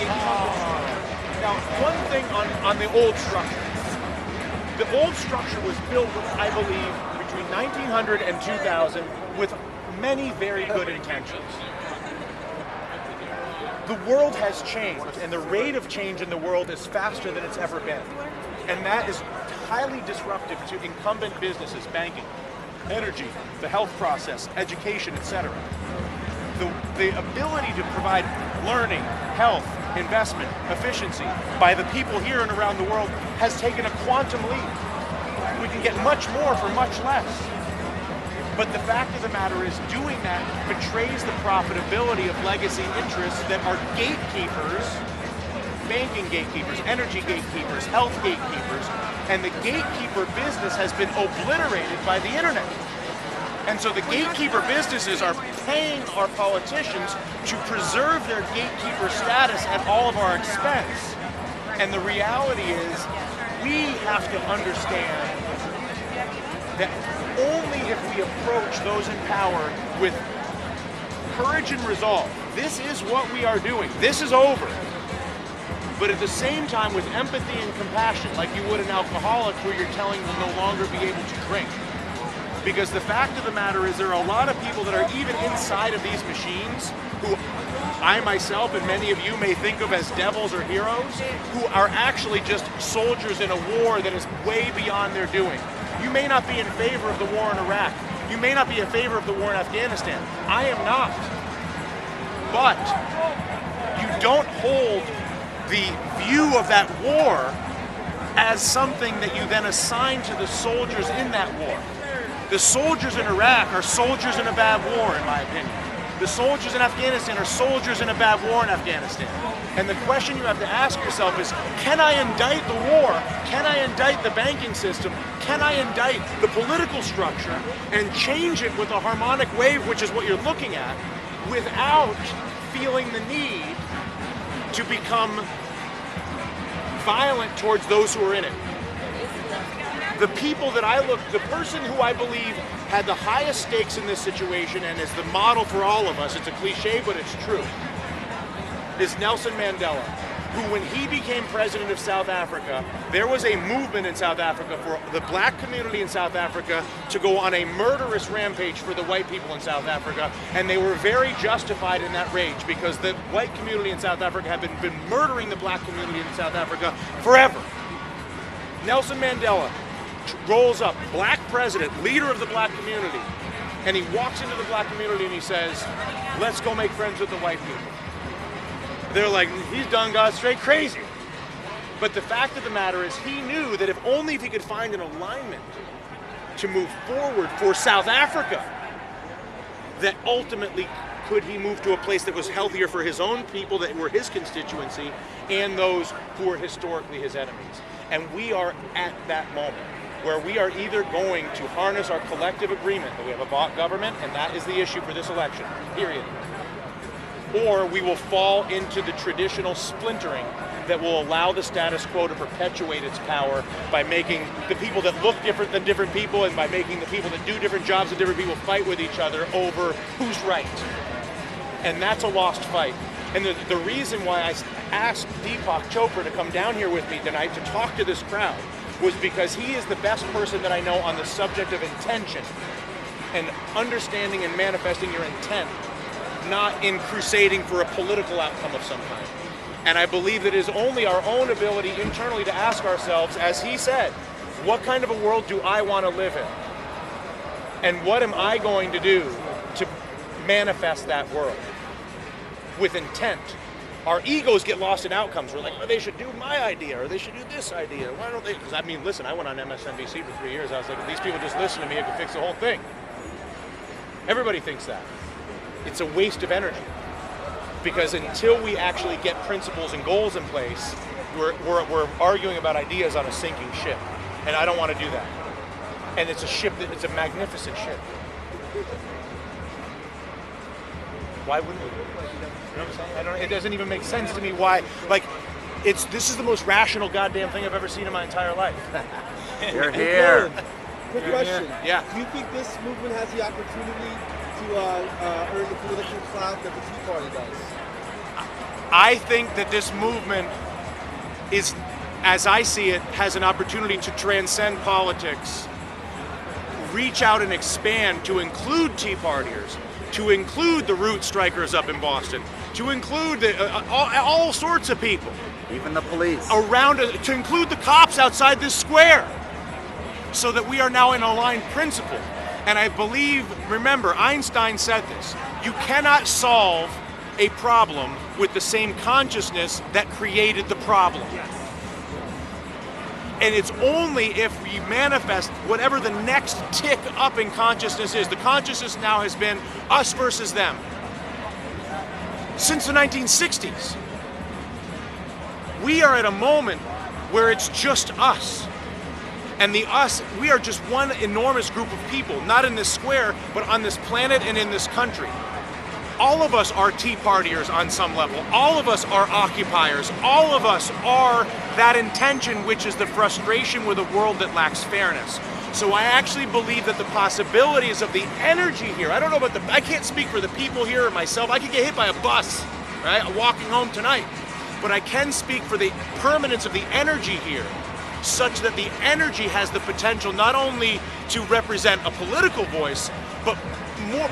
incumbent structure. Now, one thing on the old structure. The old structure was built, I believe, between 1900 and 2000 with many very good intentions. The world has changed, and the rate of change in the world is faster than it's ever been. And that is highly disruptive to incumbent businesses, banking, energy, the health process, education, etc. The ability to provide learning, health, investment, efficiency by the people here and around the world has taken a quantum leap. We can get much more for much less. But the fact of the matter is, doing that betrays the profitability of legacy interests that are gatekeepers, banking gatekeepers, energy gatekeepers, health gatekeepers, and the gatekeeper business has been obliterated by the internet. And so the gatekeeper businesses are paying our politicians to preserve their gatekeeper status at all of our expense. And the reality is, we have to understand that only if we approach those in power with courage and resolve, this is what we are doing, this is over. But at the same time, with empathy and compassion, like you would an alcoholic who you're telling will no longer be able to drink. Because the fact of the matter is, there are a lot of people that are even inside of these machines who I myself and many of you may think of as devils or heroes, who are actually just soldiers in a war that is way beyond their doing. You may not be in favor of the war in Iraq. You may not be in favor of the war in Afghanistan. I am not. But you don't hold the view of that war as something that you then assign to the soldiers in that war. The soldiers in Iraq are soldiers in a bad war, in my opinion. The soldiers in Afghanistan are soldiers in a bad war in Afghanistan. And the question you have to ask yourself is, can I indict the war? Can I indict the banking system? Can I indict the political structure and change it with a harmonic wave, which is what you're looking at, without feeling the need to become violent towards those who are in it? The people that the person who I believe had the highest stakes in this situation and is the model for all of us, it's a cliche, but it's true, is Nelson Mandela, who when he became president of South Africa, there was a movement in South Africa for the black community in South Africa to go on a murderous rampage for the white people in South Africa, and they were very justified in that rage because the white community in South Africa had been murdering the black community in South Africa forever. Nelson Mandela rolls up, black president, leader of the black community, and he walks into the black community and he says, let's go make friends with the white people. They're like, he's done got straight crazy. But the fact of the matter is, he knew that if he could find an alignment to move forward for South Africa, that ultimately could he move to a place that was healthier for his own people that were his constituency and those who were historically his enemies. And we are at that moment where we are either going to harness our collective agreement that we have a bought government, and that is the issue for this election, period, or we will fall into the traditional splintering that will allow the status quo to perpetuate its power by making the people that look different than different people and by making the people that do different jobs than different people fight with each other over who's right. And that's a lost fight. And the reason why I asked Deepak Chopra to come down here with me tonight to talk to this crowd was because he is the best person that I know on the subject of intention and understanding and manifesting your intent, not in crusading for a political outcome of some kind. And I believe that it is only our own ability internally to ask ourselves, as he said, what kind of a world do I want to live in? And what am I going to do to manifest that world with intent? Our egos get lost in outcomes. We're like, well, they should do my idea, or they should do this idea. Why don't they? Because I mean, listen, I went on MSNBC for 3 years. I was like, if these people just listen to me, it could fix the whole thing. Everybody thinks that. It's a waste of energy. Because until we actually get principles and goals in place, we're arguing about ideas on a sinking ship. And I don't want to do that. And it's a magnificent ship. Why wouldn't we? You know what I'm saying? It doesn't even make sense to me why. Like, this is the most rational goddamn thing I've ever seen in my entire life. You're here. Quick question. Yeah. Do you think this movement has the opportunity to earn the political clout that the Tea Party does? I think that this movement is, as I see it, has an opportunity to transcend politics, reach out and expand to include Tea Partiers, to include the root strikers up in Boston, to include all sorts of people. Even the police. Around, to include the cops outside this square, so that we are now in aligned principle. And I believe, remember, Einstein said this, you cannot solve a problem with the same consciousness that created the problem. And it's only if we manifest whatever the next tick up in consciousness is. The consciousness now has been us versus them since the 1960s. We are at a moment where it's just us. And the us, we are just one enormous group of people, not in this square, but on this planet and in this country. All of us are Tea Partiers on some level. All of us are occupiers. All of us are that intention, which is the frustration with a world that lacks fairness. So I actually believe that the possibilities of the energy here, I don't know about I can't speak for the people here or myself. I could get hit by a bus, right? I'm walking home tonight. But I can speak for the permanence of the energy here, such that the energy has the potential not only to represent a political voice, but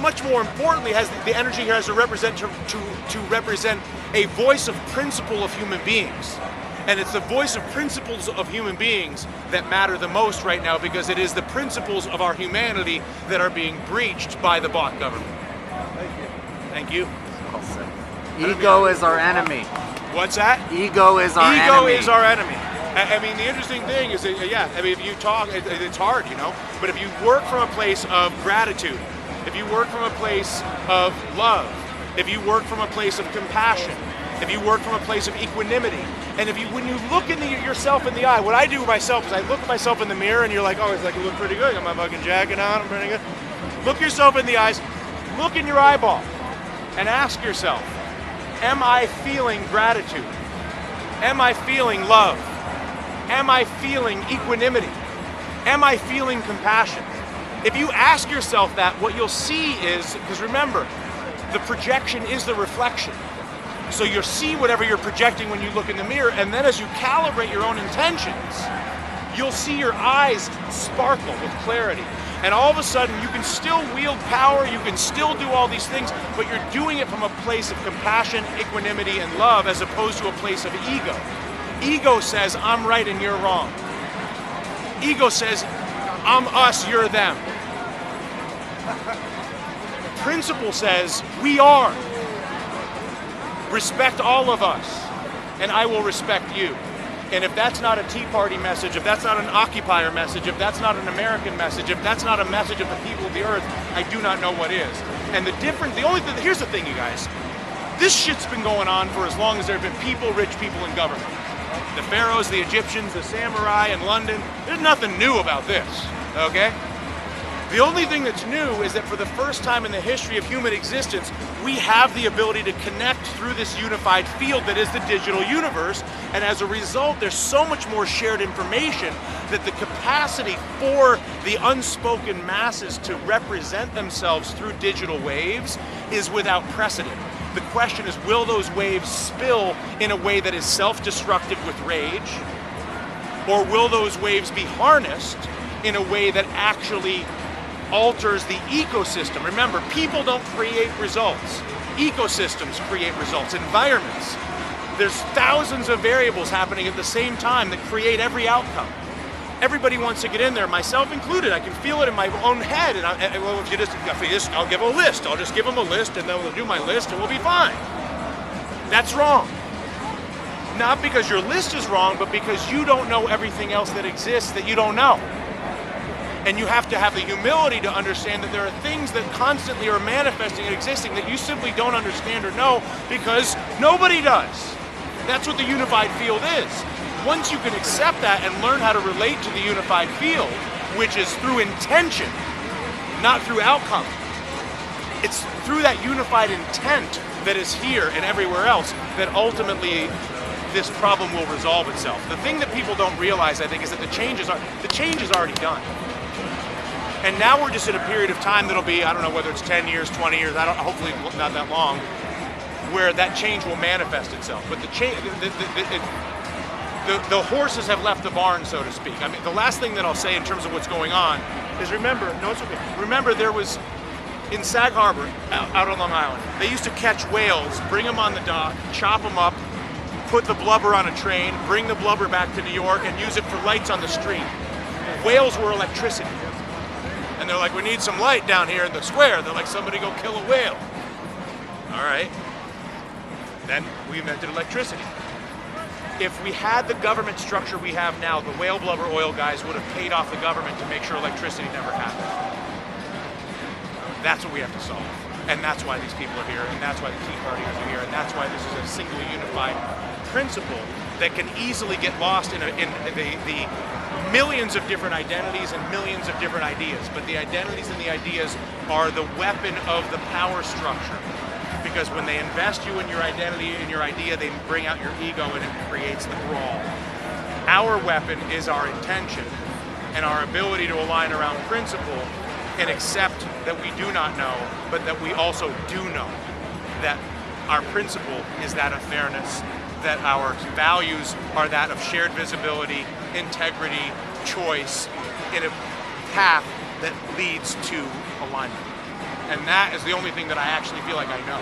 much more importantly, has the energy here has to represent to represent a voice of principle of human beings. And it's the voice of principles of human beings that matter the most right now, because it is the principles of our humanity that are being breached by the bot government. Thank you. Ego is our enemy. What's that? Ego is our enemy. Ego is our enemy. I mean, the interesting thing is that, yeah, I mean, if you talk, it's hard, you know, but if you work from a place of gratitude, if you work from a place of love, if you work from a place of compassion, if you work from a place of equanimity, and when you look yourself in the eye, what I do myself is I look at myself in the mirror, and you're like, oh, it's like, I look pretty good, I got my fucking jacket on, I'm pretty good. Look yourself in the eyes, look in your eyeball, and ask yourself, am I feeling gratitude? Am I feeling love? Am I feeling equanimity? Am I feeling compassion? If you ask yourself that, what you'll see is, because remember, the projection is the reflection. So you'll see whatever you're projecting when you look in the mirror, and then as you calibrate your own intentions, you'll see your eyes sparkle with clarity. And all of a sudden, you can still wield power, you can still do all these things, but you're doing it from a place of compassion, equanimity, and love, as opposed to a place of ego. Ego says, I'm right and you're wrong. Ego says, I'm us, you're them. Principle says, we are. Respect all of us, and I will respect you. And if that's not a Tea Party message, if that's not an occupier message, if that's not an American message, if that's not a message of the people of the earth, I do not know what is. And here's the thing, you guys. This shit's been going on for as long as there have been people, rich people in government. The pharaohs, the Egyptians, the samurai in London, there's nothing new about this, okay? The only thing that's new is that for the first time in the history of human existence, we have the ability to connect through this unified field that is the digital universe, and as a result, there's so much more shared information that the capacity for the unspoken masses to represent themselves through digital waves is without precedent. The question is, will those waves spill in a way that is self-destructive with rage, or will those waves be harnessed in a way that actually alters the ecosystem? Remember, people don't create results. Ecosystems create results, environments. There's thousands of variables happening at the same time that create every outcome. Everybody wants to get in there, myself included. I can feel it in my own head. And I'll give a list. I'll just give them a list, and then we'll do my list, and we'll be fine. That's wrong. Not because your list is wrong, but because you don't know everything else that exists that you don't know. And you have to have the humility to understand that there are things that constantly are manifesting and existing that you simply don't understand or know, because nobody does. That's what the unified field is. Once you can accept that and learn how to relate to the unified field, which is through intention, not through outcome. It's through that unified intent that is here and everywhere else that ultimately this problem will resolve itself. The thing that people don't realize, I think, is that the change is already done. And now we're just in a period of time that'll be, I don't know whether it's 10 years, 20 years, hopefully not that long, where that change will manifest itself. But the horses have left the barn, so to speak. I mean, the last thing that I'll say in terms of what's going on is remember, there was, in Sag Harbor, out on Long Island, they used to catch whales, bring them on the dock, chop them up, put the blubber on a train, bring the blubber back to New York, and use it for lights on the street. Whales were electricity. And they're like, we need some light down here in the square. They're like, somebody go kill a whale. All right. Then we invented electricity. If we had the government structure we have now, the whale blubber oil guys would have paid off the government to make sure electricity never happened. That's what we have to solve. And that's why these people are here, and that's why the Tea Partiers are here, and that's why this is a single unified principle that can easily get lost in the millions of different identities and millions of different ideas. But the identities and the ideas are the weapon of the power structure. Because when they invest you in your identity and your idea, they bring out your ego and it creates the brawl. Our weapon is our intention and our ability to align around principle and accept that we do not know, but that we also do know that our principle is that of fairness, that our values are that of shared visibility, integrity, choice, in a path that leads to alignment. And that is the only thing that I actually feel like I know.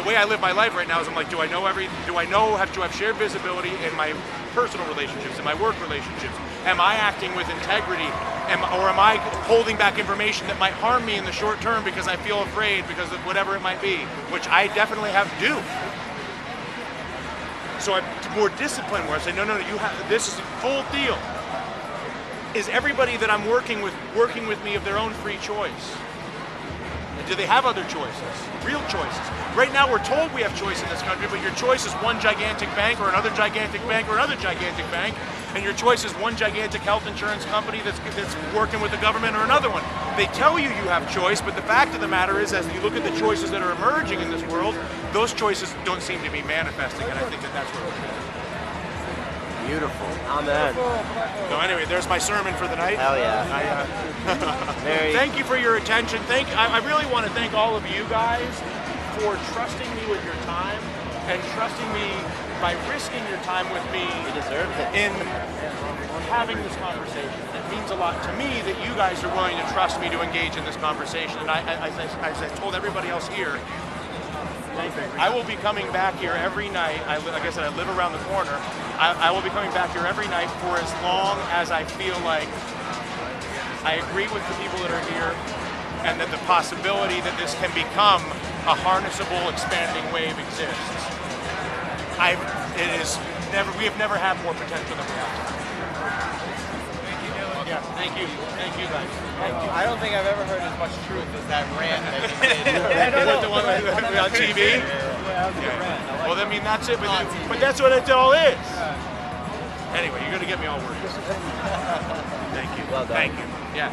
The way I live my life right now is I'm like, do I have shared visibility in my personal relationships, in my work relationships? Am I acting with integrity? Or am I holding back information that might harm me in the short term because I feel afraid because of whatever it might be, which I definitely have to do. So I'm more disciplined where I say, no, this is a full deal. Is everybody that I'm working with me of their own free choice? And do they have other choices? Real choices. Right now we're told we have choice in this country, but your choice is one gigantic bank or another gigantic bank or another gigantic bank, and your choice is one gigantic health insurance company that's working with the government or another one. They tell you have choice, but the fact of the matter is, as you look at the choices that are emerging in this world, those choices don't seem to be manifesting, and I think that that's where we're headed. Beautiful. Amen. So anyway, there's my sermon for the night. Hell yeah. Thank you for your attention. I really want to thank all of you guys for trusting me with your time and trusting me by risking your time with me in having this conversation. It means a lot to me that you guys are willing to trust me to engage in this conversation. And as I told everybody else here, I will be coming back here every night. Like I said, I live around the corner. I will be coming back here every night for as long as I feel like I agree with the people that are here and that the possibility that this can become a harnessable, expanding wave exists. We have never had more potential than we have. Yeah, thank you guys. Thank you. I don't think I've ever heard as much truth as that rant that you did. Is that the one on TV? Yeah, that was a good rant. Well, I mean, that's it. But that's what it all is. Anyway, you're going to get me all worried. Thank you. Well done. Thank you. Yeah.